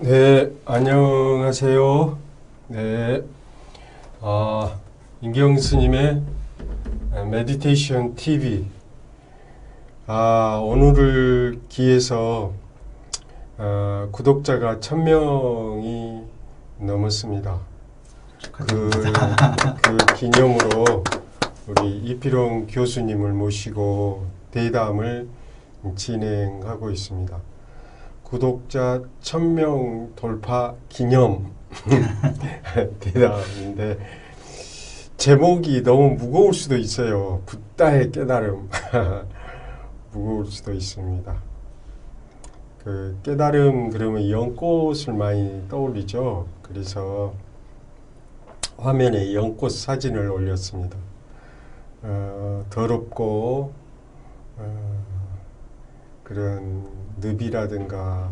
네, 안녕하세요. 네, 임기영 스님의 메디테이션 TV. 오늘을 기해서 구독자가 1000명이 넘었습니다. 그 기념으로 우리 이필용 교수님을 모시고 대담을 진행하고 있습니다. 구독자 1000명 돌파 기념 대담인데 제목이 너무 무거울 수도 있어요. 붓다의 깨달음 무거울 수도 있습니다. 그 깨달음 그러면 연꽃을 많이 떠올리죠. 그래서 화면에 연꽃 사진을 올렸습니다. 더럽고 그런 늪이라든가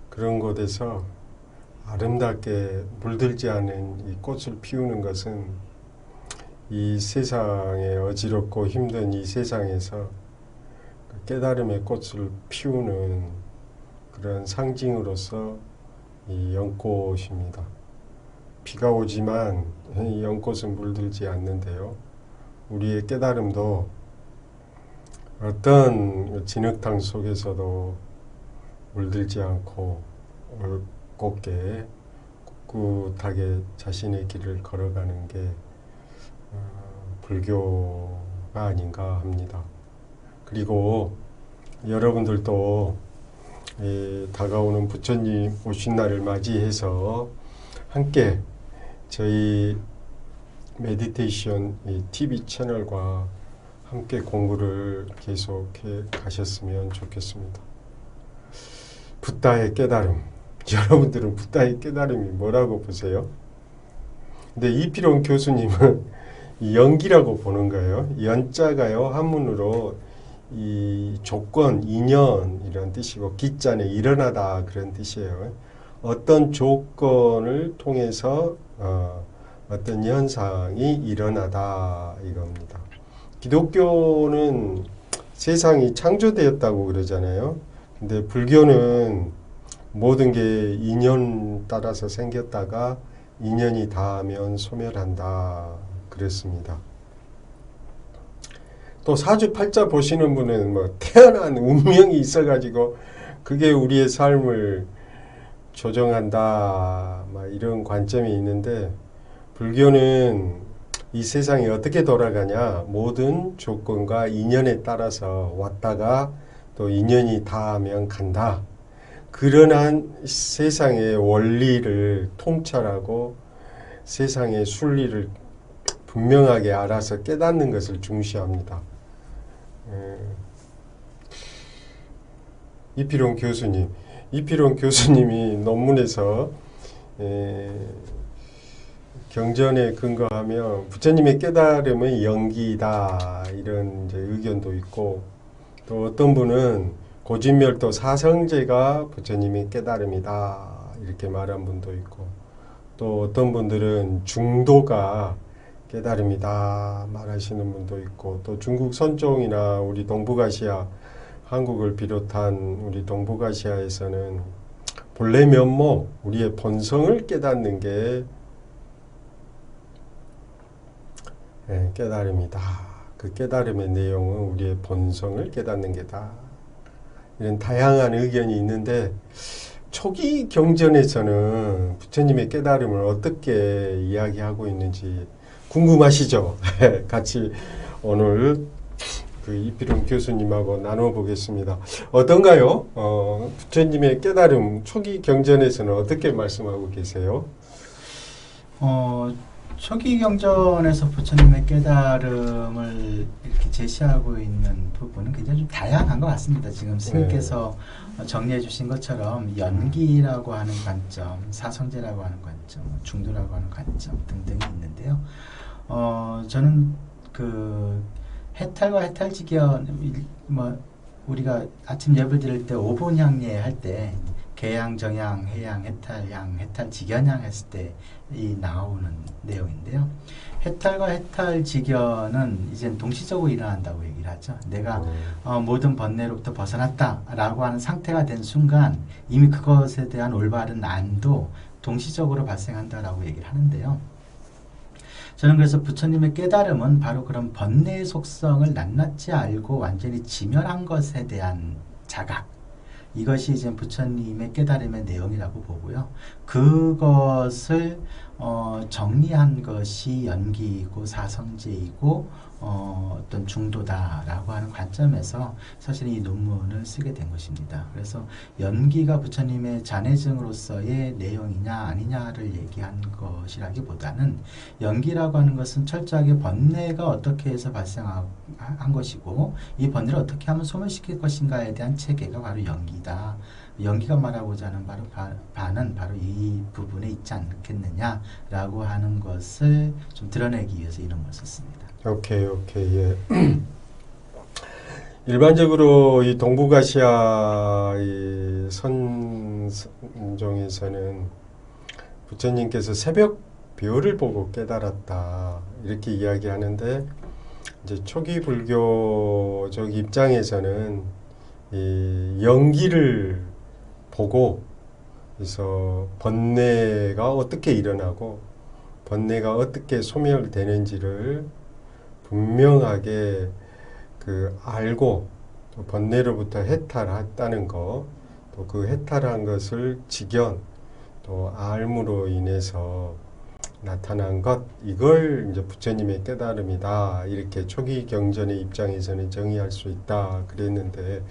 그런 곳에서 아름답게 물들지 않은 이 꽃을 피우는 것은 이 세상에 어지럽고 힘든 이 세상에서 깨달음의 꽃을 피우는 그런 상징으로서 이 연꽃입니다. 비가 오지만 이 연꽃은 물들지 않는데요. 우리의 깨달음도 어떤 진흙탕 속에서도 물들지 않고 곱게 꿋꿋하게 자신의 길을 걸어가는 게 불교가 아닌가 합니다. 그리고 여러분들도 다가오는 부처님 오신 날을 맞이해서 함께 저희 메디테이션 TV 채널과 함께 공부를 계속해 가셨으면 좋겠습니다. 붓다의 깨달음. 여러분들은 붓다의 깨달음이 뭐라고 보세요? 근데 이필용 교수님은 연기라고 보는 거예요. 연자가요, 한문으로 이 조건, 인연 이런 뜻이고 기자는 일어나다 그런 뜻이에요. 어떤 조건을 통해서 어떤 현상이 일어나다 이겁니다. 기독교는 세상이 창조되었다고 그러잖아요. 근데 불교는 모든 게 인연 따라서 생겼다가 인연이 닿으면 소멸한다 그랬습니다. 또 사주팔자 보시는 분은 뭐 태어난 운명이 있어가지고 그게 우리의 삶을 조정한다 막 이런 관점이 있는데 불교는 이 세상이 어떻게 돌아가냐 모든 조건과 인연에 따라서 왔다가 또 인연이 닿으면 간다. 그러한 세상의 원리를 통찰하고 세상의 순리를 분명하게 알아서 깨닫는 것을 중시합니다. 이필용 교수님이 논문에서 경전에 근거하며 부처님의 깨달음의 연기다 이런 이제 의견도 있고 또 어떤 분은 고진멸도 사성제가 부처님의 깨달음이다 이렇게 말한 분도 있고 또 어떤 분들은 중도가 깨달음이다 말하시는 분도 있고 또 중국 선종이나 우리 동북아시아 한국을 비롯한 우리 동북아시아에서는 본래 면목 우리의 본성을 깨닫는 게 깨달음이다. 그 깨달음의 내용은 우리의 본성을 깨닫는 게다. 이런 다양한 의견이 있는데 초기 경전에서는 부처님의 깨달음을 어떻게 이야기하고 있는지 궁금하시죠? 같이 오늘 그 이필용 교수님하고 나눠보겠습니다. 어떤가요? 부처님의 깨달음 초기 경전에서는 어떻게 말씀하고 계세요? 초기 경전에서 부처님의 깨달음을 이렇게 제시하고 있는 부분은 굉장히 좀 다양한 것 같습니다. 지금 스님께서 정리해 주신 것처럼 연기라고 하는 관점, 사성제라고 하는 관점, 중도라고 하는 관점 등등이 있는데요. 저는 그 해탈과 해탈지견, 우리가 아침 예불 드릴 때 오본향례 할 때 개양, 정양, 해양, 해탈양, 해탈, 직연양 했을 때 이 나오는 내용인데요. 해탈과 해탈, 직연은 이제 동시적으로 일어난다고 얘기를 하죠. 내가 모든 번뇌로부터 벗어났다라고 하는 상태가 된 순간 이미 그것에 대한 올바른 안도 동시적으로 발생한다라고 얘기를 하는데요. 저는 그래서 부처님의 깨달음은 바로 그런 번뇌의 속성을 낱낱이 알고 완전히 지멸한 것에 대한 자각, 이것이 이제 부처님의 깨달음의 내용이라고 보고요. 그것을 정리한 것이 연기이고 사성제이고 어떤 중도다라고 하는 관점에서 사실 이 논문을 쓰게 된 것입니다. 그래서 연기가 부처님의 잔해증으로서의 내용이냐 아니냐를 얘기한 것이라기보다는 연기라고 하는 것은 철저하게 번뇌가 어떻게 해서 발생한 것이고 이 번뇌를 어떻게 하면 소멸시킬 것인가에 대한 체계가 바로 연기다. 연기가 말하고자 하는 바는 바로 이 부분에 있지 않겠느냐라고 하는 것을 좀 드러내기 위해서 이런 걸 썼습니다. 오케이, 예. 일반적으로 이 동북아시아 이 선종에서는 부처님께서 새벽 별을 보고 깨달았다 이렇게 이야기하는데 이제 초기 불교적 입장에서는 이 연기를 보고 그래서 번뇌가 어떻게 일어나고 번뇌가 어떻게 소멸되는지를 분명하게 그 알고 또 번뇌로부터 해탈했다는 것, 또 그 해탈한 것을 직연 또 알므로 인해서 나타난 것, 이걸 이제 부처님의 깨달음이다 이렇게 초기 경전의 입장에서는 정의할 수 있다 그랬는데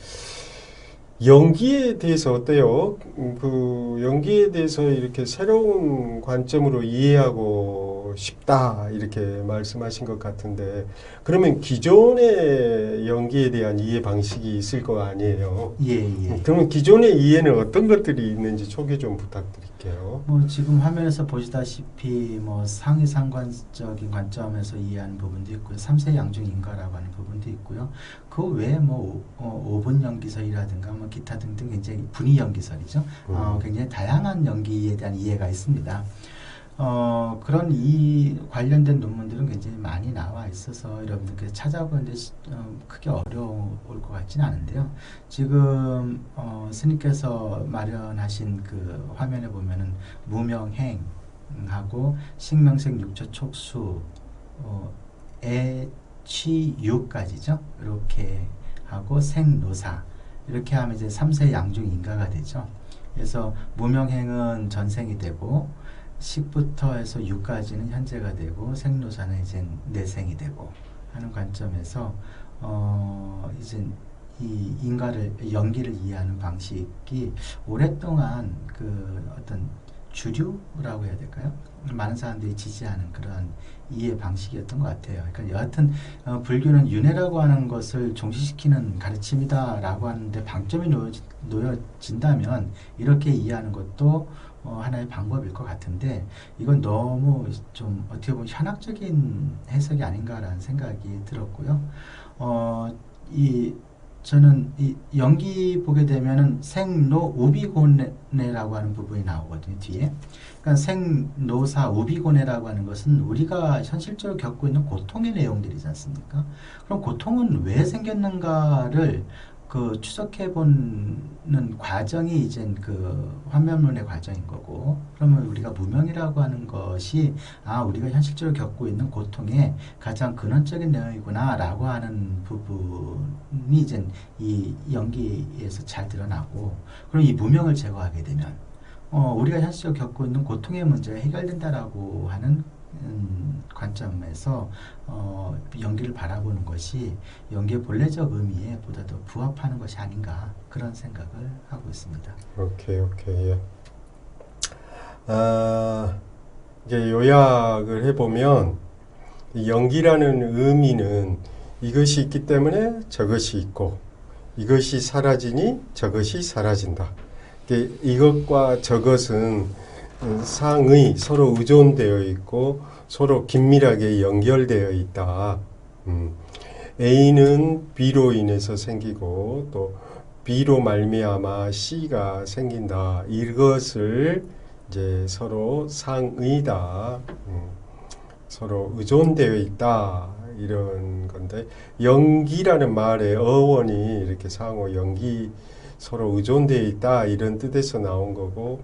연기에 대해서 어때요? 그 연기에 대해서 이렇게 새로운 관점으로 이해하고 싶다 이렇게 말씀하신 것 같은데 그러면 기존의 연기에 대한 이해 방식이 있을 거 아니에요? 예. 그러면 기존의 이해는 어떤 것들이 있는지 소개 좀 부탁드릴게요. 뭐 지금 화면에서 보시다시피 뭐 상위 상관적인 관점에서 이해하는 부분도 있고요. 삼세 양중 인과라고 하는 부분도 있고요. 그 외에 뭐 5분 연기설이라든가 뭐 기타 등등 굉장히 분위 연기설이죠. 굉장히 다양한 연기에 대한 이해가 있습니다. 그런 이 관련된 논문들은 굉장히 많이 나와 있어서 여러분들께서 찾아보는데 크게 어려울 것 같지는 않은데요. 지금 스님께서 마련하신 그 화면에 보면은 무명행하고 식명생 육처 촉수 취유까지죠. 이렇게 하고 생노사 이렇게 하면 이제 3세 양중 인가가 되죠. 그래서 무명행은 전생이 되고 식부터 해서 유까지는 현재가 되고 생노사는 이제 내생이 되고 하는 관점에서 이제 이 인가를 연기를 이해하는 방식이 오랫동안 그 어떤 주류라고 해야 될까요? 많은 사람들이 지지하는 그런 이해 방식이었던 것 같아요. 그러니까 여하튼 불교는 윤회라고 하는 것을 종식시키는 가르침이다라고 하는데 방점이 놓여진다면 이렇게 이해하는 것도 하나의 방법일 것 같은데 이건 너무 좀 어떻게 보면 현학적인 해석이 아닌가라는 생각이 들었고요. 저는 이 연기 보게 되면은 생노 우비고네라고 하는 부분이 나오거든요, 뒤에. 그러니까 생노사 우비고네라고 하는 것은 우리가 현실적으로 겪고 있는 고통의 내용들이지 않습니까? 그럼 고통은 왜 생겼는가를 그 추적해 보는 과정이 이제 그 환면론의 과정인 거고, 그러면 우리가 무명이라고 하는 것이 우리가 현실적으로 겪고 있는 고통의 가장 근원적인 내용이구나라고 하는 부분이 이제 이 연기에서 잘 드러나고, 그럼 이 무명을 제거하게 되면 우리가 현실적으로 겪고 있는 고통의 문제가 해결된다라고 하는 관점에서 연기를 바라보는 것이 연기의 본래적 의미에 보다 더 부합하는 것이 아닌가 그런 생각을 하고 있습니다. 오케이. 예. 이제 요약을 해보면 연기라는 의미는 이것이 있기 때문에 저것이 있고 이것이 사라지니 저것이 사라진다. 이것과 저것은 상의 서로 의존되어 있고 서로 긴밀하게 연결되어 있다. A는 B로 인해서 생기고 또 B로 말미암아 C가 생긴다. 이것을 이제 서로 상의다. 서로 의존되어 있다. 이런 건데 연기라는 말의 어원이 이렇게 상호 연기 서로 의존되어 있다. 이런 뜻에서 나온 거고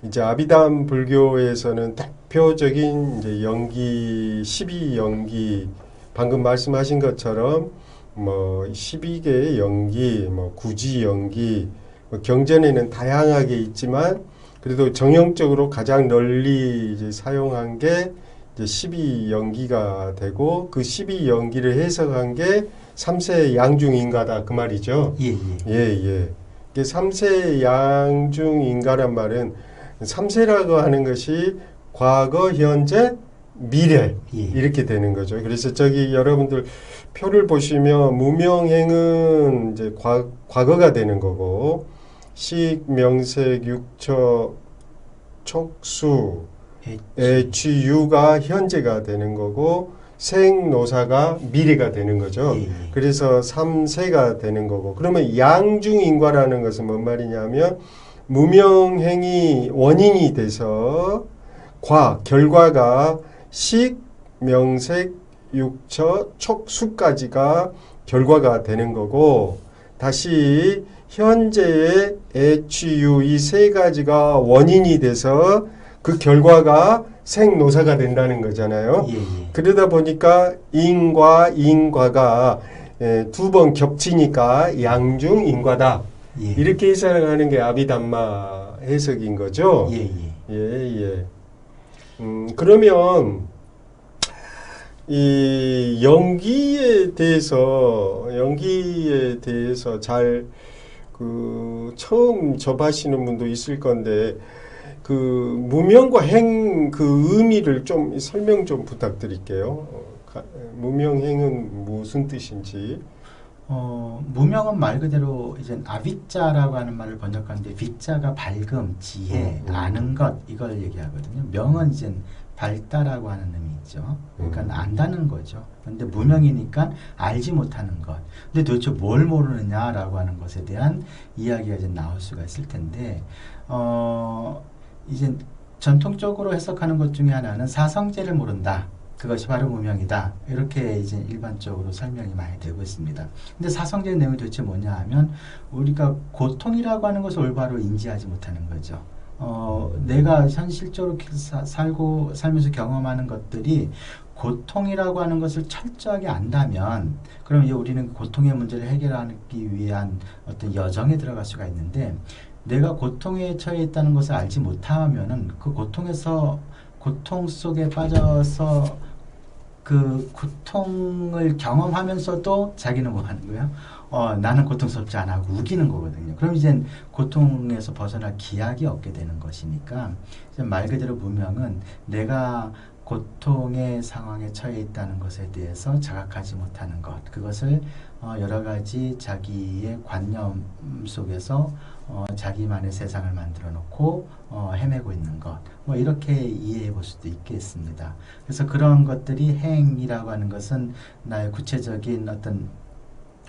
이제 아비담 불교에서는 대표적인 이제 연기 12연기 방금 말씀하신 것처럼 뭐 12개의 연기, 뭐 구지 연기, 뭐 경전에는 다양하게 있지만 그래도 정형적으로 가장 널리 이제 사용한 게 이제 12연기가 되고 그 12연기를 해석한 게 3세 양중인가다 그 말이죠. 예. 예. 이게 3세 양중인가란 말은 3세라고 하는 것이 과거, 현재, 미래 예. 이렇게 되는 거죠. 그래서 저기 여러분들 표를 보시면 무명행은 이제 과거가 되는 거고 식, 명색, 육처, 촉수, 애취유가 현재가 되는 거고 생노사가 미래가 되는 거죠. 예. 그래서 3세가 되는 거고 그러면 양중인과라는 것은 뭔 말이냐면 무명행이 원인이 돼서 결과가 식, 명색, 육처, 촉수까지가 결과가 되는 거고 다시 현재의 애취유 이 세 가지가 원인이 돼서 그 결과가 생노사가 된다는 거잖아요. 예. 그러다 보니까 인과 인과가 두 번 겹치니까 양중인과다. 예. 이렇게 해석하는 게 아비담마 해석인 거죠. 예. 그러면 이 연기에 대해서 잘 처음 접하시는 분도 있을 건데 그 무명과 행 그 의미를 좀 설명 좀 부탁드릴게요. 무명행은 무슨 뜻인지. 무명은 말 그대로 이제 아비자라고 하는 말을 번역하는데 비자가 밝음, 지혜, 아는 것 이걸 얘기하거든요. 명은 이제 밝다라고 하는 의미 있죠. 그러니까 안다는 거죠. 근데 무명이니까 알지 못하는 것. 근데 도대체 뭘 모르느냐라고 하는 것에 대한 이야기가 이제 나올 수가 있을 텐데, 이제 전통적으로 해석하는 것 중에 하나는 사성제를 모른다. 그것이 바로 무명이다. 이렇게 이제 일반적으로 설명이 많이 되고 있습니다. 근데 사성제의 내용이 도대체 뭐냐 하면 우리가 고통이라고 하는 것을 올바로 인지하지 못하는 거죠. 내가 현실적으로 살면서 경험하는 것들이 고통이라고 하는 것을 철저하게 안다면 그럼 이제 우리는 고통의 문제를 해결하기 위한 어떤 여정에 들어갈 수가 있는데 내가 고통에 처해 있다는 것을 알지 못하면은 그 고통 속에 빠져서 그 고통을 경험하면서도 자기는 뭐 하는 거예요? 나는 고통스럽지 않아 하고 우기는 거거든요. 그럼 이제 고통에서 벗어날 기약이 없게 되는 것이니까 이제 말 그대로 무명은 내가 고통의 상황에 처해 있다는 것에 대해서 자각하지 못하는 것, 그것을 여러 가지 자기의 관념 속에서 자기만의 세상을 만들어 놓고 헤매고 있는 것, 뭐 이렇게 이해해 볼 수도 있겠습니다. 그래서 그런 것들이 행이라고 하는 것은 나의 구체적인 어떤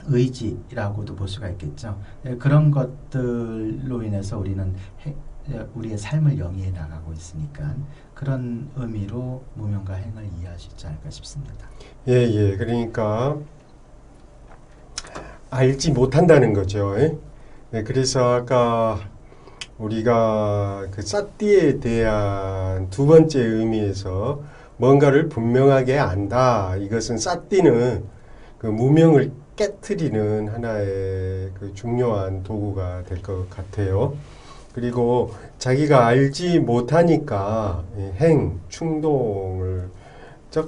의지라고도 볼 수가 있겠죠. 그런 것들로 인해서 우리는 우리의 삶을 영위해 나가고 있으니까 그런 의미로 무명과 행을 이해할 수 있지 않을까 싶습니다. 예. 그러니까 알지 못한다는 거죠. 네, 그래서 아까 우리가 그 사띠에 대한 두 번째 의미에서 뭔가를 분명하게 안다. 이것은 사띠는 그 무명을 깨트리는 하나의 그 중요한 도구가 될 것 같아요. 그리고 자기가 알지 못하니까 충동적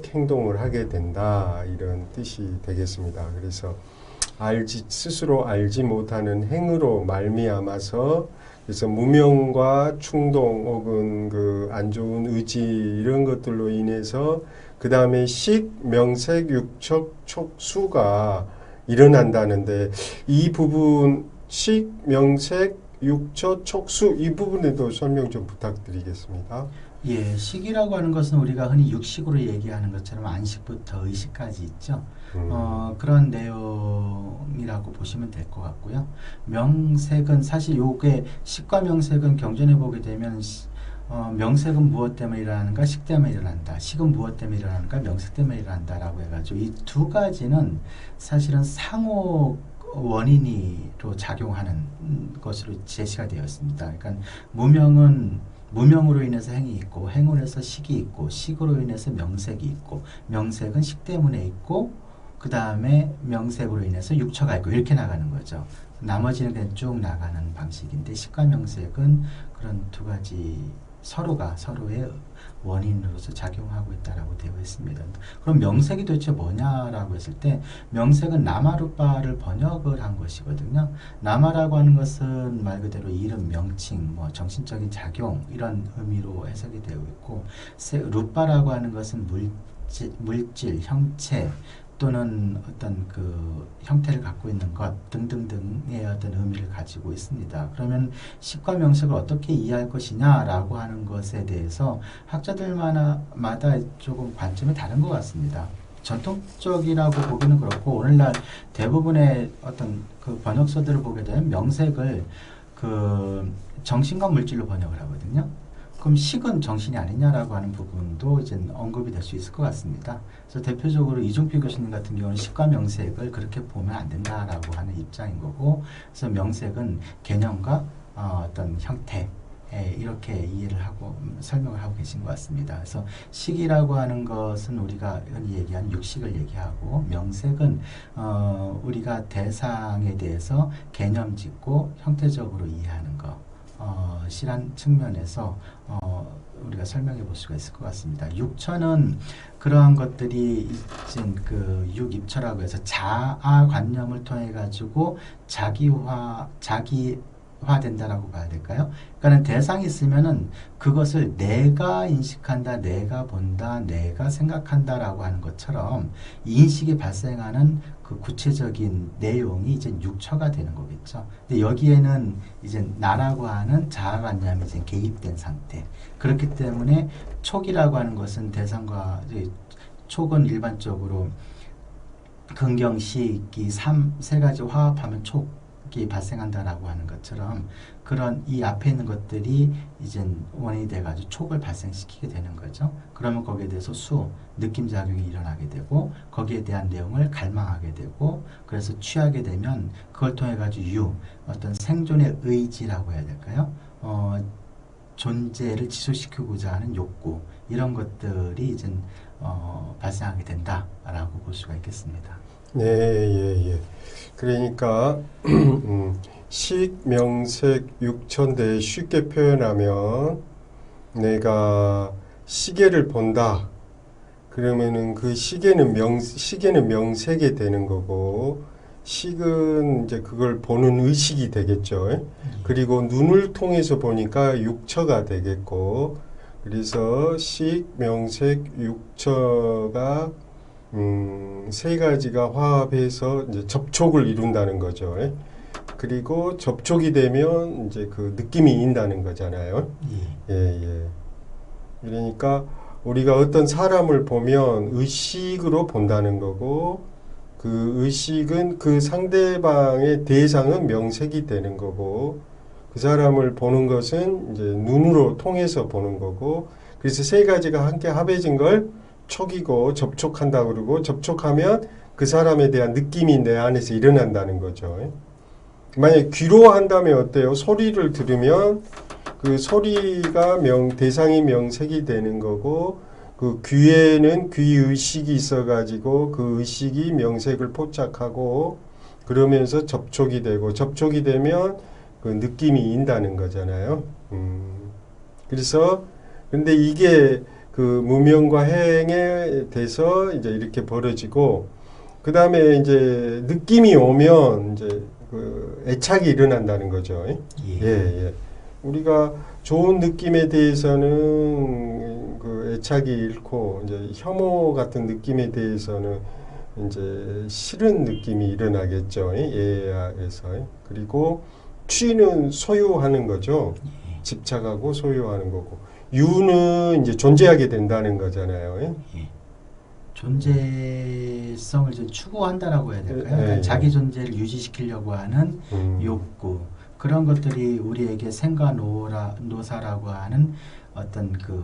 행동을 하게 된다. 이런 뜻이 되겠습니다. 그래서 스스로 알지 못하는 행으로 말미암아서 그래서 무명과 충동 혹은 그 안 좋은 의지 이런 것들로 인해서 그 다음에 식, 명색, 육척, 촉수가 일어난다는데 이 부분 식, 명색, 육처, 촉수 이 부분에도 설명 좀 부탁드리겠습니다. 예, 식이라고 하는 것은 우리가 흔히 육식으로 얘기하는 것처럼 안식부터 의식까지 있죠. 그런 내용이라고 보시면 될 것 같고요. 명색은 사실 요게 식과 명색은 경전해 보게 되면 명색은 무엇 때문에 일어나는가? 식 때문에 일어난다. 식은 무엇 때문에 일어나는가? 명색 때문에 일어난다라고 해가지고 이 두 가지는 사실은 상호 원인으로 작용하는 것으로 제시가 되어 있습니다. 그러니까 무명은 무명으로 인해서 행이 있고, 행으로 인해서 식이 있고, 식으로 인해서 명색이 있고, 명색은 식 때문에 있고, 그 다음에 명색으로 인해서 육처가 있고, 이렇게 나가는 거죠. 나머지는 그냥 쭉 나가는 방식인데, 식과 명색은 그런 두 가지 서로가 서로의 원인으로서 작용하고 있다라고 되어 있습니다. 그럼 명색이 도대체 뭐냐라고 했을 때, 명색은 나마루빠를 번역을 한 것이거든요. 나마라고 하는 것은 말 그대로 이름, 명칭, 뭐 정신적인 작용 이런 의미로 해석이 되어 있고, 루빠라고 하는 것은 물질, 형체 또는 어떤 그 형태를 갖고 있는 것 등등등의 어떤 의미를 가지고 있습니다. 그러면 식과 명색을 어떻게 이해할 것이냐라고 하는 것에 대해서 학자들마다 조금 관점이 다른 것 같습니다. 전통적이라고 보기는 그렇고, 오늘날 대부분의 어떤 그 번역서들을 보게 되면 명색을 그 정신과 물질로 번역을 하거든요. 그럼 식은 정신이 아니냐라고 하는 부분도 이제 언급이 될 수 있을 것 같습니다. 그래서 대표적으로 이종필 교수님 같은 경우는 식과 명색을 그렇게 보면 안 된다라고 하는 입장인 거고, 그래서 명색은 개념과 어떤 형태 이렇게 이해를 하고 설명을 하고 계신 것 같습니다. 그래서 식이라고 하는 것은 우리가 흔히 얘기하는 육식을 얘기하고, 명색은 우리가 대상에 대해서 개념 짓고 형태적으로 이해하는 것. 실한 측면에서 우리가 설명해 볼 수가 있을 것 같습니다. 육처는 그러한 것들이 이제 그 육입처라고 해서 자아관념을 통해 가지고 자기화된다라고 봐야 될까요? 그러니까는 대상이 있으면은 그것을 내가 인식한다, 내가 본다, 내가 생각한다라고 하는 것처럼 인식이 발생하는 그 구체적인 내용이 이제 육처가 되는 거겠죠. 근데 여기에는 이제 나라고 하는 자아관념이 이제 개입된 상태. 그렇기 때문에 촉이라고 하는 것은 대상과 촉은 일반적으로 근경식이 세 가지 화합하면 촉이 발생한다라고 하는 것처럼, 그런 이 앞에 있는 것들이 이제 원인이 돼가지고 촉을 발생시키게 되는 거죠. 그러면 거기에 대해서 느낌작용이 일어나게 되고, 거기에 대한 내용을 갈망하게 되고, 그래서 취하게 되면 그걸 통해 가지고 어떤 생존의 의지라고 해야 될까요? 존재를 지속시키고자 하는 욕구, 이런 것들이 이제 발생하게 된다라고 볼 수가 있겠습니다. 네, 예. 그러니까 식, 명색, 육천대 쉽게 표현하면, 내가 시계를 본다. 그러면은 그 시계는 명색이 되는 거고, 식은 이제 그걸 보는 의식이 되겠죠. 그리고 눈을 통해서 보니까 육처가 되겠고, 그래서 식, 명색, 육처가 세 가지가 화합해서 이제 접촉을 이룬다는 거죠. 그리고 접촉이 되면 이제 그 느낌이 인다는 거잖아요. 예. 그러니까 우리가 어떤 사람을 보면 의식으로 본다는 거고, 그 의식은 그 상대방의 대상은 명색이 되는 거고, 그 사람을 보는 것은 이제 눈으로 통해서 보는 거고, 그래서 세 가지가 함께 합해진 걸 촉이고, 접촉한다 그러고, 접촉하면 그 사람에 대한 느낌이 내 안에서 일어난다는 거죠. 만약에 귀로 한다면 어때요? 소리를 들으면 그 소리가 대상이 명색이 되는 거고, 그 귀에는 귀의식이 있어가지고 그 의식이 명색을 포착하고, 그러면서 접촉이 되고, 접촉이 되면 그 느낌이 인다는 거잖아요. 그래서 근데 이게 그 무명과 행에 돼서 이제 이렇게 벌어지고, 그 다음에 이제 느낌이 오면 이제 그 애착이 일어난다는 거죠. 예. 우리가 좋은 느낌에 대해서는 그 애착이 잃고, 이제 혐오 같은 느낌에 대해서는 이제 싫은 느낌이 일어나겠죠. 예에서. 그리고 취는 소유하는 거죠. 집착하고 소유하는 거고. 유는 이제 존재하게 된다는 거잖아요. 존재성을 좀 추구한다라고 해야 될까요? 예, 그러니까 예. 자기 존재를 유지시키려고 하는 욕구, 그런 것들이 우리에게 생과노사라고 하는 어떤 그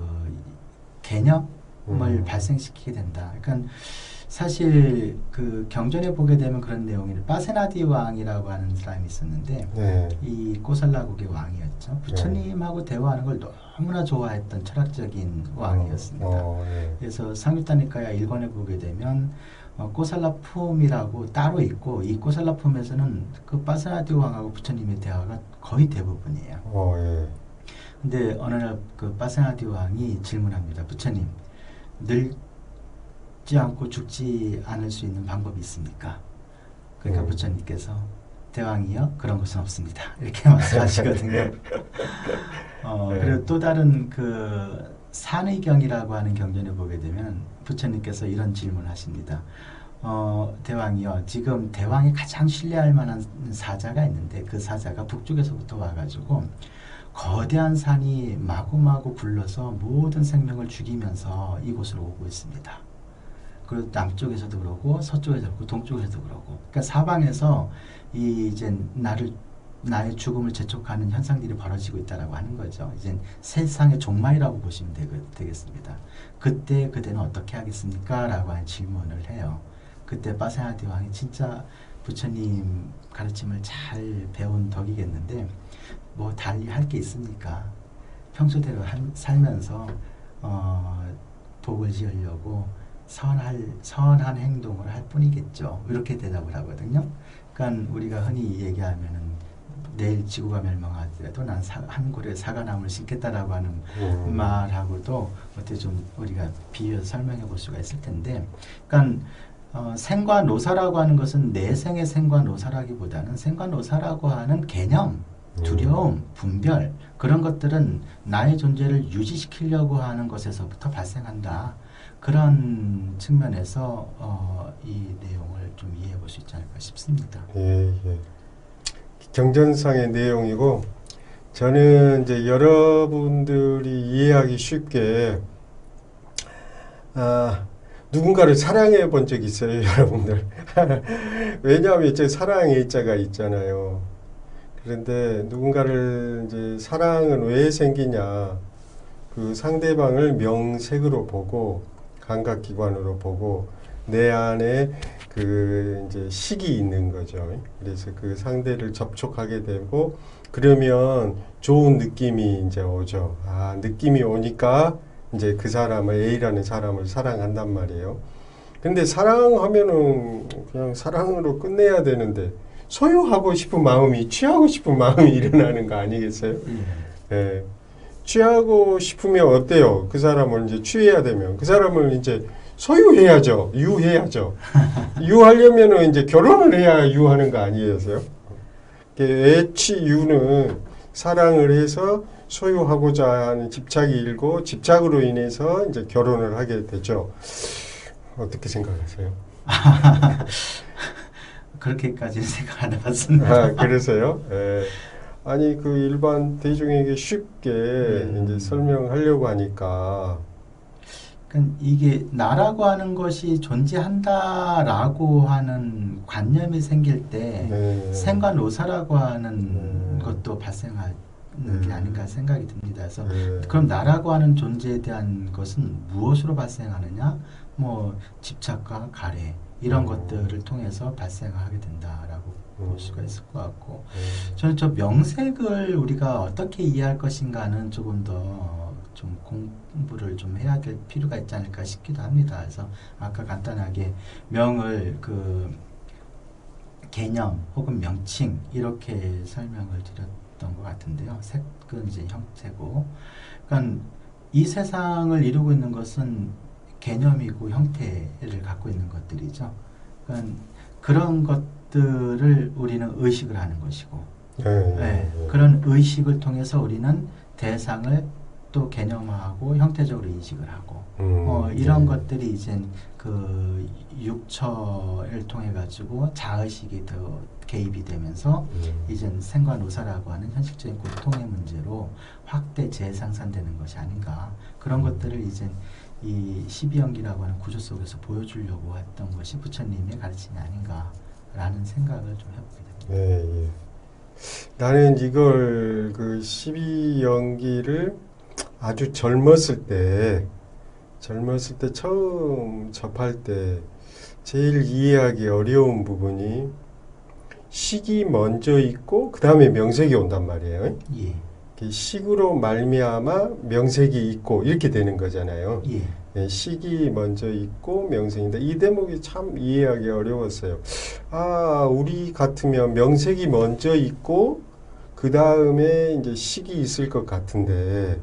개념을 발생시키게 된다. 그러니까 사실 그 경전에 보게 되면 그런 내용이 파세나디 왕이라고 하는 사람이 있었는데 네. 이 꼬살라국의 왕이었죠. 부처님하고 대화하는 걸 너무나 좋아했던 철학적인 왕이었습니다. 네. 그래서 상유타니카야 1권에 보게 되면 꼬살라품이라고 따로 있고, 이 꼬살라품에서는 그 파세나디 왕하고 부처님의 대화가 거의 대부분이에요. 예. 근데 어느 날 그 파세나디 왕이 질문합니다. 부처님, 늙지 않고 죽지 않을 수 있는 방법이 있습니까? 그러니까 부처님께서 대왕이요, 그런 것은 없습니다, 이렇게 말씀하시거든요. 네. 그리고 또 다른 그 산의경이라고 하는 경전에 보게 되면 부처님께서 이런 질문을 하십니다. 대왕이요, 지금 대왕이 가장 신뢰할 만한 사자가 있는데 그 사자가 북쪽에서부터 와가지고 거대한 산이 마구마구 굴러서 모든 생명을 죽이면서 이곳으로 오고 있습니다. 그리고 남쪽에서도 그러고 서쪽에서도 그러고 동쪽에서도 그러고, 그러니까 사방에서 이제 나의 죽음을 재촉하는 현상들이 벌어지고 있다라고 하는 거죠. 이제 세상의 종말이라고 보시면 되겠습니다. 그때 그대는 어떻게 하겠습니까? 라고 하는 질문을 해요. 그때 파세나디 왕이 진짜 부처님 가르침을 잘 배운 덕이겠는데 뭐 달리 할 게 있습니까? 평소대로 살면서 복을 지으려고 선한 행동을 할 뿐이겠죠. 이렇게 대답을 하거든요. 그러니까 우리가 흔히 얘기하면은 내일 지구가 멸망하더라도 난 한 그루의 사과나무를 심겠다라고 하는 말하고도 어떻게 좀 우리가 비유해서 설명해 볼 수가 있을 텐데, 그러니까 생과노사라고 하는 것은 내 생의 생과노사라기보다는 생과노사라고 하는 개념, 두려움, 분별, 그런 것들은 나의 존재를 유지시키려고 하는 것에서부터 발생한다. 그런 측면에서 이 내용을 좀 이해해 볼 수 있지 않을까 싶습니다. 예. 경전상의 내용이고, 저는 이제 여러분들이 이해하기 쉽게 누군가를 사랑해 본 적 있어요, 여러분들? 왜냐하면 이제 사랑의 자가 있잖아요. 그런데 누군가를 이제 사랑은 왜 생기냐? 그 상대방을 명색으로 보고 감각기관으로 보고 내 안에 그 이제 식이 있는 거죠. 그래서 그 상대를 접촉하게 되고 그러면 좋은 느낌이 이제 오죠. 느낌이 오니까 이제 그 사람을 A라는 사람을 사랑한단 말이에요. 근데 사랑하면은 그냥 사랑으로 끝내야 되는데 소유하고 싶은 마음이, 취하고 싶은 마음이 일어나는 거 아니겠어요? 예. 취하고 싶으면 어때요? 그 사람을 이제 취해야 되면 그 사람을 이제 소유해야죠. 유해야죠. 유하려면은 이제 결혼을 해야 유하는 거 아니겠어요? 애취유는 사랑을 해서 소유하고자 하는 집착이 일고 집착으로 인해서 이제 결혼을 하게 되죠. 어떻게 생각하세요? 그렇게까지는 생각 안 해봤습니다. 그래서요? 예. 아니 그 일반 대중에게 쉽게 이제 설명하려고 하니까. 그러니까 이게 나라고 하는 것이 존재한다라고 하는 관념이 생길 때 생과노사라고 하는 것도 발생하는 게 아닌가 생각이 듭니다. 그래서 그럼 나라고 하는 존재에 대한 것은 무엇으로 발생하느냐? 뭐 집착과 가래 이런 것들을 통해서 발생하게 된다라고 볼 수가 있을 것 같고, 저는 저 명색을 우리가 어떻게 이해할 것인가는 조금 더 좀 공부를 좀 해야 될 필요가 있지 않을까 싶기도 합니다. 그래서 아까 간단하게 명을 그 개념 혹은 명칭 이렇게 설명을 드렸던 것 같은데요. 색은 이제 형태고, 그러니까 이 세상을 이루고 있는 것은 개념이고 형태를 갖고 있는 것들이죠. 그러니까 그런 것들을 우리는 의식을 하는 것이고, 그런 의식을 통해서 우리는 대상을 또 개념화하고 형태적으로 인식을 하고, 이런 것들이 이제 그 육처를 통해 가지고 자의식이 더 개입이 되면서 이제 생과노사라고 하는 현실적인 고통의 문제로 확대 재생산되는 것이 아닌가, 그런 것들을 이제 이 12연기라고 하는 구조 속에서 보여주려고 했던 것이 부처님의 가르침이 아닌가라는 생각을 좀 해보게 됩니다. 예, 예. 나는 이걸 그 12연기를 아주 젊었을 때 처음 접할 때 제일 이해하기 어려운 부분이 식이 먼저 있고 그 다음에 명색이 온단 말이에요. 예. 식으로 말미암아 명색이 있고 이렇게 되는 거잖아요. 예. 예, 식이 먼저 있고 명색인데 이 대목이 참 이해하기 어려웠어요. 아, 우리 같으면 명색이 먼저 있고 그 다음에 이제 식이 있을 것 같은데,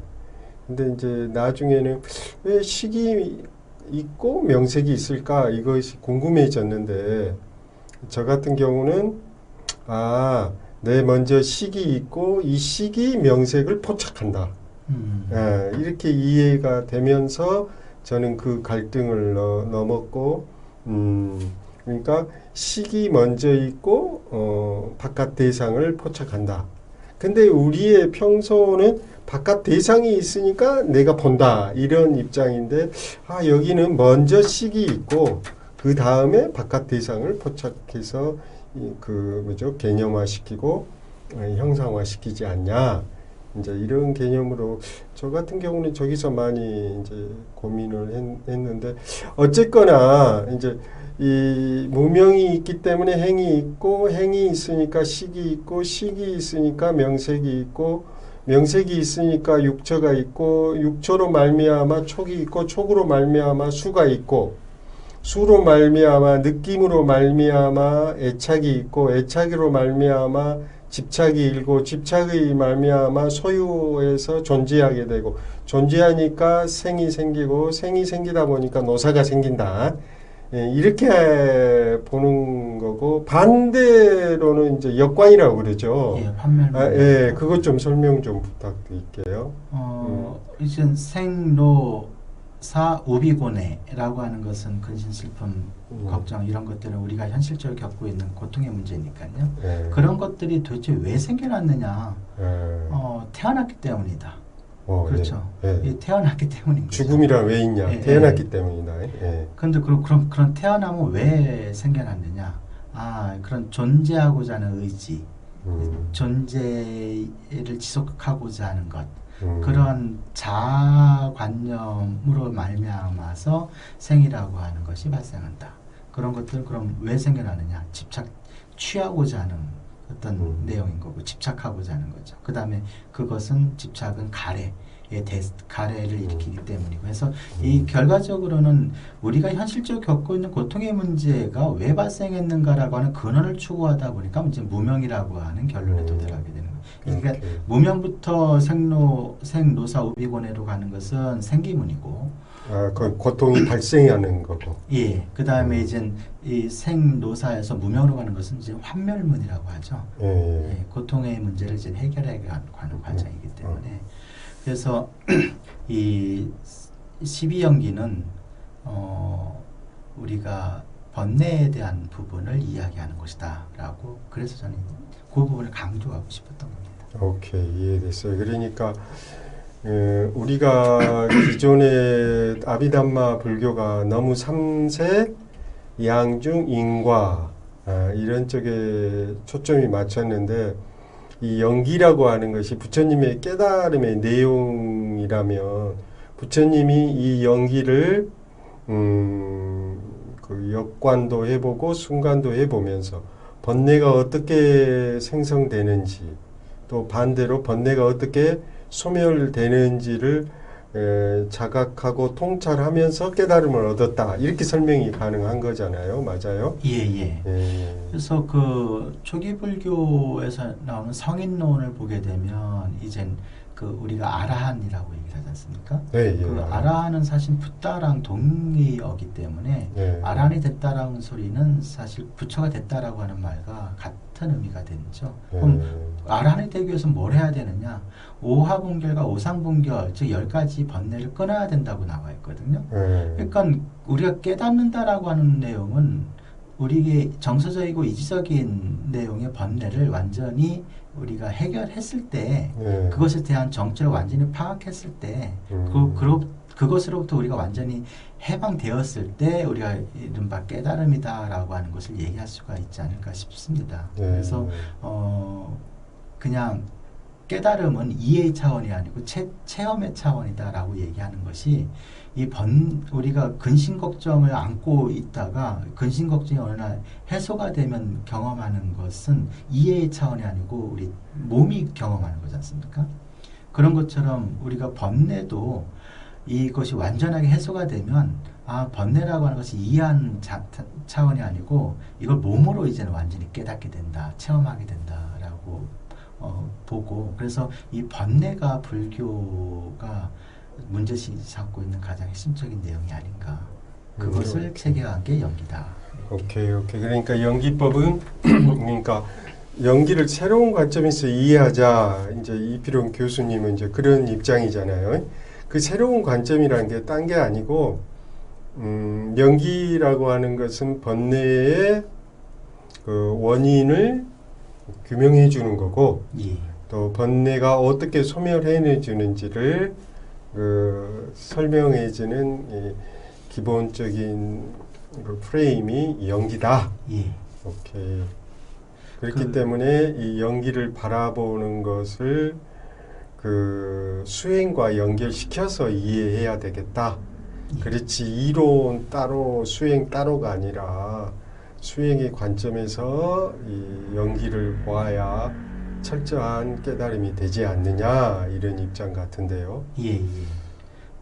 근데 이제 나중에는 왜 식이 있고 명색이 있을까 이것이 궁금해졌는데, 저 같은 경우는 먼저 식이 있고 이 식이 명색을 포착한다. 이렇게 이해가 되면서 저는 그 갈등을 넘었고, 그러니까 식이 먼저 있고 바깥 대상을 포착한다. 근데 우리의 평소는 바깥 대상이 있으니까 내가 본다 이런 입장인데, 여기는 먼저 식이 있고 그 다음에 바깥 대상을 포착해서 개념화시키고 형상화시키지 않냐. 이제 이런 개념으로 저 같은 경우는 저기서 많이 이제 고민을 했는데, 어쨌거나 이제 이 무명이 있기 때문에 행이 있고, 행이 있으니까 식이 있고, 식이 있으니까 명색이 있고, 명색이 있으니까 육처가 있고, 육처로 말미암아 촉이 있고, 촉으로 말미암아 수가 있고, 수로 말미암아 느낌으로 말미암아 애착이 있고, 애착으로 말미암아 집착이 일고, 집착의 말미암아 소유에서 존재하게 되고, 존재하니까 생이 생기고, 생이 생기다 보니까 노사가 생긴다. 예, 이렇게 보는 거고, 반대로는 이제 역관이라고 그러죠. 예, 판멸. 예, 그것 좀 설명 좀 부탁드릴게요. 이제 생로사 우비고뇌라고 하는 것은 근심슬픔, 걱정 이런 것들은 우리가 현실적으로 겪고 있는 고통의 문제니까요. 예. 그런 것들이 도대체 왜 생겨났느냐? 예. 태어났기 때문이다. 그렇죠. 예. 예, 태어났기 때문인 거죠. 죽음이란 왜 있냐? 예, 태어났기 때문이다. 예. 그런데 그런 태어남은 왜 생겨났느냐? 그런 존재하고자 하는 의지, 존재를 지속하고자 하는 것, 그런 자아관념으로 말미암아서 생이라고 하는 것이 발생한다. 그런 것들 그럼 왜 생겨나느냐? 취하고자 하는 어떤 내용인 거고, 집착하고자 하는 거죠. 그 다음에 그것은 집착은 가래를 일으키기 때문이고, 그래서 이 결과적으로는 우리가 현실적으로 겪고 있는 고통의 문제가 왜 발생했는가라고 하는 근원을 추구하다 보니까 이제 무명이라고 하는 결론에 도달하게 되는 거예요. 그러니까 무명부터 생노사 우비고뇌로 가는 것은 생기문이고, 그 고통이 발생하는 거고. 예, 그 다음에 이제 이 생노사에서 무명으로 가는 것은 이제 환멸문이라고 하죠. 예, 고통의 문제를 이제 해결해 가는 과정이기 때문에. 그래서 이 12연기는 우리가 번뇌에 대한 부분을 이야기하는 것이다라고, 그래서 저는 그 부분을 강조하고 싶었던 겁니다. 오케이, 이해됐어요. 그러니까 우리가 기존의 아비담마 불교가 너무 3세, 양중, 인과 이런 쪽에 초점이 맞췄는데, 이 연기라고 하는 것이 부처님의 깨달음의 내용이라면 부처님이 이 연기를 그 역관도 해보고 순간도 해보면서 번뇌가 어떻게 생성되는지, 또 반대로 번뇌가 어떻게 소멸되는지를 자각하고 통찰하면서 깨달음을 얻었다, 이렇게 설명이 가능한 거잖아요. 맞아요? 예. 그래서 그 초기 불교에서 나오는 성인론을 보게 되면 이젠 그 우리가 아라한이라고 얘기를 하지 않습니까? 네, 예. 그 아라한은 사실 붓다랑 동의어기 때문에 아라한이 됐다라는 소리는 사실 부처가 됐다라고 하는 말과 같은 의미가 되죠. 그럼 아라한이 되기 위해서 뭘 해야 되느냐? 오하분결과 오상분결, 즉 10가지 번뇌를 끊어야 된다고 나와 있거든요. 그러니까 우리가 깨닫는다라고 하는 내용은 우리에게 정서적이고 이지적인 내용의 번뇌를 완전히 우리가 해결했을 때, 그것에 대한 정체를 완전히 파악했을 때, 그것으로부터 우리가 완전히 해방되었을 때 우리가 이른바 깨달음이다라고 하는 것을 얘기할 수가 있지 않을까 싶습니다. 그래서 그냥 깨달음은 이해의 차원이 아니고 체험의 차원이다라고 얘기하는 것이 우리가 근심 걱정을 안고 있다가 근심 걱정이 어느 날 해소가 되면 경험하는 것은 이해의 차원이 아니고 우리 몸이 경험하는 거지 않습니까? 그런 것처럼 우리가 번뇌도 이것이 완전하게 해소가 되면 번뇌라고 하는 것이 이해한 차원이 아니고 이걸 몸으로 이제는 완전히 깨닫게 된다, 체험하게 된다라고 보고, 그래서 이 번뇌가 불교가 문제시 삼고 있는 가장 핵심적인 내용이 아닌가. 그것을 체계한 게 연기다. 오케이. 그러니까 연기법은 그러니까 연기를 새로운 관점에서 이해하자. 이제 이필용 교수님은 이제 그런 입장이잖아요. 그 새로운 관점이라는 게 딴 게 아니고, 연기라고 하는 것은 번뇌의 그 원인을 규명해 주는 거고, 예. 또 번뇌가 어떻게 소멸해 주는지를 설명해 주는 이 기본적인 그 프레임이 연기다. 예. 오케이. 그렇기 때문에 이 연기를 바라보는 것을 그 수행과 연결시켜서 이해해야 되겠다. 예. 그렇지 이론 따로 수행 따로가 아니라 수행의 관점에서 이 연기를 보아야 철저한 깨달음이 되지 않느냐 이런 입장 같은데요. 예.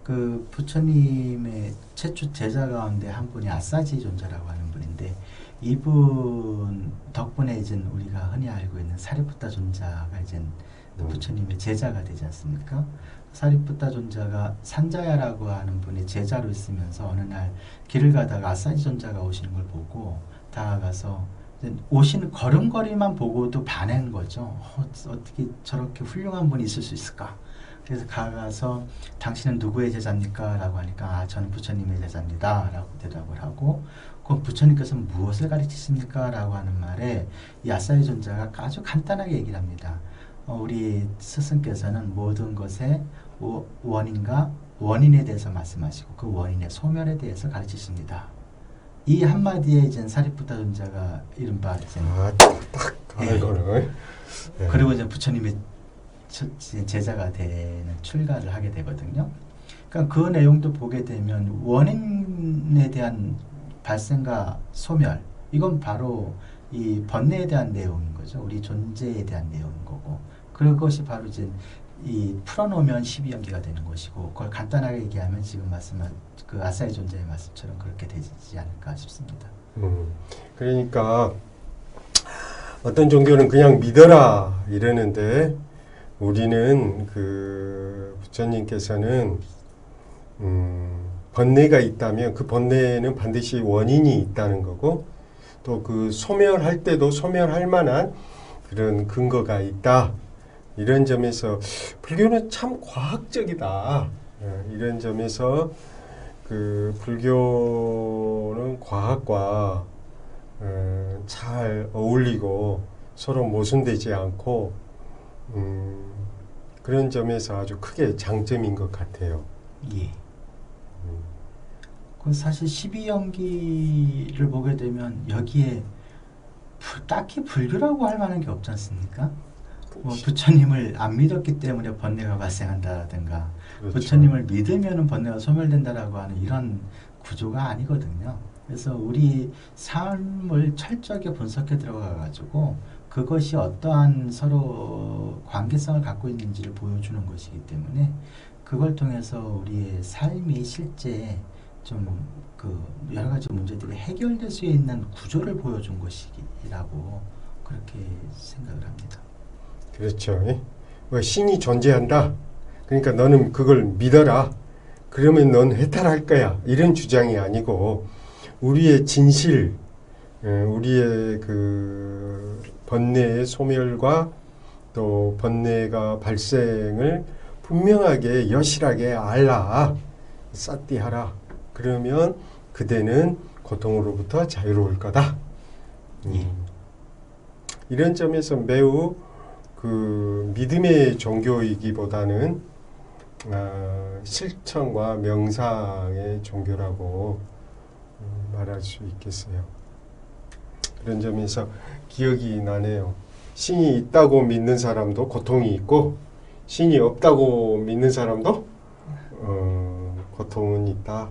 그 부처님의 최초 제자 가운데 한 분이 아사지 존자라고 하는 분인데, 이분 덕분에 이제 우리가 흔히 알고 있는 사리푸타 존자가 이제 부처님의 제자가 되지 않습니까? 사리푸타 존자가 산자야라고 하는 분이 제자로 있으면서 어느 날 길을 가다가 아사지 존자가 오시는 걸 보고 다가가서 오시는 걸음걸이만 보고도 반한 거죠. 어떻게 저렇게 훌륭한 분이 있을 수 있을까? 그래서 가서 당신은 누구의 제자입니까? 라고 하니까 저는 부처님의 제자입니다. 라고 대답을 하고, 그럼 부처님께서 무엇을 가르치십니까? 라고 하는 말에 이 아사히 존자가 아주 간단하게 얘기를 합니다. 우리 스승께서는 모든 것의 원인에 대해서 말씀하시고 그 원인의 소멸에 대해서 가르치십니다. 이 한마디에 이제 사리푸타 존자가 이른바 이거는 그리고 이제 부처님의 제자가 되는 출가를 하게 되거든요. 그러니까 그 내용도 보게 되면 원인에 대한 발생과 소멸, 이건 바로 이 번뇌에 대한 내용인 거죠. 우리 존재에 대한 내용인 거고, 그것이 바로 이제 이 풀어놓으면 12연기가 되는 것이고, 그걸 간단하게 얘기하면 지금 말씀한 그 아사히 존재의 말씀처럼 그렇게 되지 않을까 싶습니다. 그러니까 어떤 종교는 그냥 믿어라 이러는데, 우리는 그 부처님께서는 번뇌가 있다면 그 번뇌에는 반드시 원인이 있다는 거고, 또 그 소멸할 때도 소멸할 만한 그런 근거가 있다. 이런 점에서 불교는 참 과학적이다. 이런 점에서 그 불교는 과학과 잘 어울리고 서로 모순되지 않고 그런 점에서 아주 크게 장점인 것 같아요. 예. 그 사실 12연기를 보게 되면 여기에 딱히 불교라고 할 만한 게 없지 않습니까? 뭐 부처님을 안 믿었기 때문에 번뇌가 발생한다든가, 그렇죠. 부처님을 믿으면 번뇌가 소멸된다라고 하는 이런 구조가 아니거든요. 그래서 우리 삶을 철저하게 분석해 들어가 가지고 그것이 어떠한 서로 관계성을 갖고 있는지를 보여주는 것이기 때문에 그걸 통해서 우리의 삶이 실제 좀 그 여러 가지 문제들이 해결될 수 있는 구조를 보여준 것이라고 그렇게 생각을 합니다. 그렇죠. 신이 존재한다. 그러니까 너는 그걸 믿어라. 그러면 넌 해탈할 거야. 이런 주장이 아니고, 우리의 진실, 우리의 그 번뇌의 소멸과 또 번뇌가 발생을 분명하게 여실하게 알라. 싸띠하라. 그러면 그대는 고통으로부터 자유로울 거다. 이런 점에서 매우 그 믿음의 종교이기보다는 실천과 명상의 종교라고 말할 수 있겠어요. 그런 점에서 기억이 나네요. 신이 있다고 믿는 사람도 고통이 있고 신이 없다고 믿는 사람도 고통은 있다.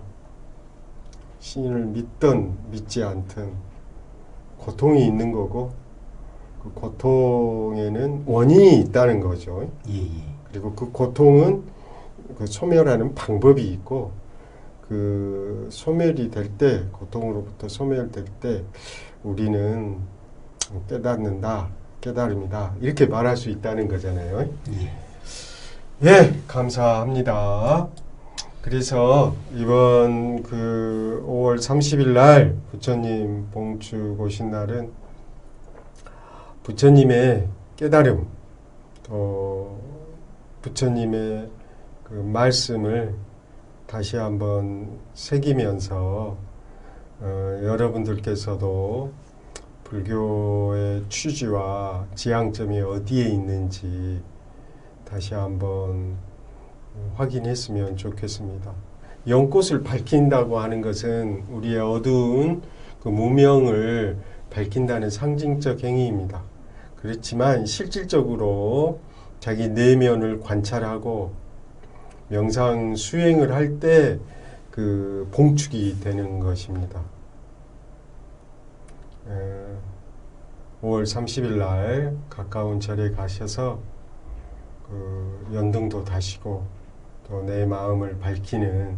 신을 믿든 믿지 않든 고통이 있는 거고 그 고통에는 원인이 있다는 거죠. 예. 그리고 그 고통은 그 소멸하는 방법이 있고 그 소멸이 될 때, 고통으로부터 소멸될 때 우리는 깨닫는다, 깨달음이다 이렇게 말할 수 있다는 거잖아요. 예, 감사합니다. 그래서 이번 그 5월 30일 날 부처님 봉축 오신 날은 부처님의 깨달음, 또 부처님의 그 말씀을 다시 한번 새기면서 여러분들께서도 불교의 취지와 지향점이 어디에 있는지 다시 한번 확인했으면 좋겠습니다. 연꽃을 밝힌다고 하는 것은 우리의 어두운 그 무명을 밝힌다는 상징적 행위입니다. 그렇지만 실질적으로 자기 내면을 관찰하고 명상 수행을 할 때 그 봉축이 되는 것입니다. 5월 30일 날 가까운 절에 가셔서 그 연등도 다시고 또 내 마음을 밝히는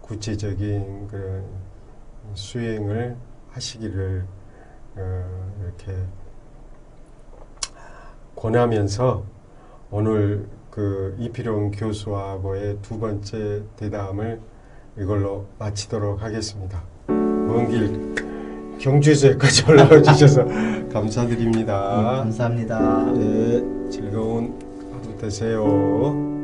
구체적인 그런 수행을 하시기를 이렇게 권하면서 오늘 그 이필용 교수하고의 두 번째 대담을 이걸로 마치도록 하겠습니다. 먼 길 경주에서 여기까지 올라와 주셔서 감사드립니다. 감사합니다. 네, 즐거운 하루 되세요.